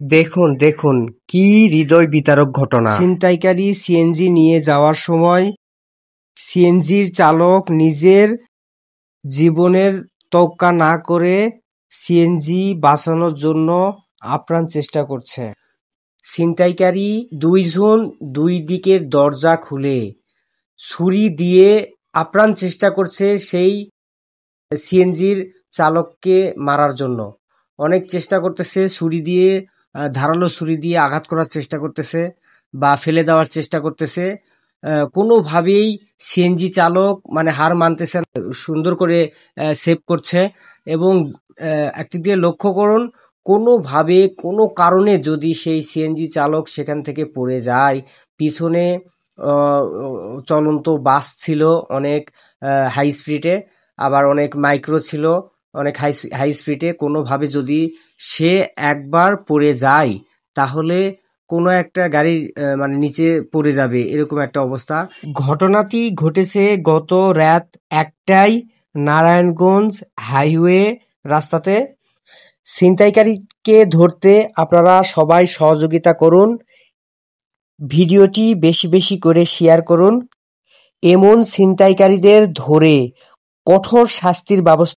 দেখুন দেখুন কি হৃদয় বিতারক ঘটনা! ছিনতাইকারী সিএনজি নিয়ে যাওয়ার সময় সিএনজির চালক নিজের জীবনের তোয়াক্কা না করে সিএনজি বাঁচানোর জন্য আপ্রাণ চেষ্টা করছে। ছিনতাইকারী দুইজন দুই দিকের দরজা খুলে ছুরি দিয়ে আপ্রাণ চেষ্টা করছে সেই সিএনজির চালককে মারার জন্য। অনেক চেষ্টা করতেছে, ছুরি দিয়ে ধারালো ছুরি দিয়ে আঘাত করার চেষ্টা করতেছে বা ফেলে দেওয়ার চেষ্টা করতেছে। কোনোভাবেই সিএনজি চালক মানে হার মানতেছে না, সুন্দর করে সেভ করছে। এবং একটি দিয়ে লক্ষ্য করুন, কোনোভাবে কোনো কারণে যদি সেই সিএনজি চালক সেখান থেকে পড়ে যায়, পিছনে চলন্ত বাস ছিল অনেক হাই স্পিডে, আবার অনেক মাইক্রো ছিল অনেক হাই স্পিডে, কোনোভাবে যদি সে একবার পড়ে যায় তাহলে কোনো একটা গাড়ির মানে নিচে পড়ে যাবে, এরকম একটা অবস্থা। ঘটনাটি ঘটেছে গত রাত 1টায় নারায়ণগঞ্জ হাইওয়ে রাস্তাতে। ছিনতাইকারীকে ধরতে আপনারা সবাই সহযোগিতা করুন, ভিডিওটি বেশি বেশি করে শেয়ার করুন। এমন ছিনতাইকারীদের ধরে কঠোর শাস্তির ব্যবস্থা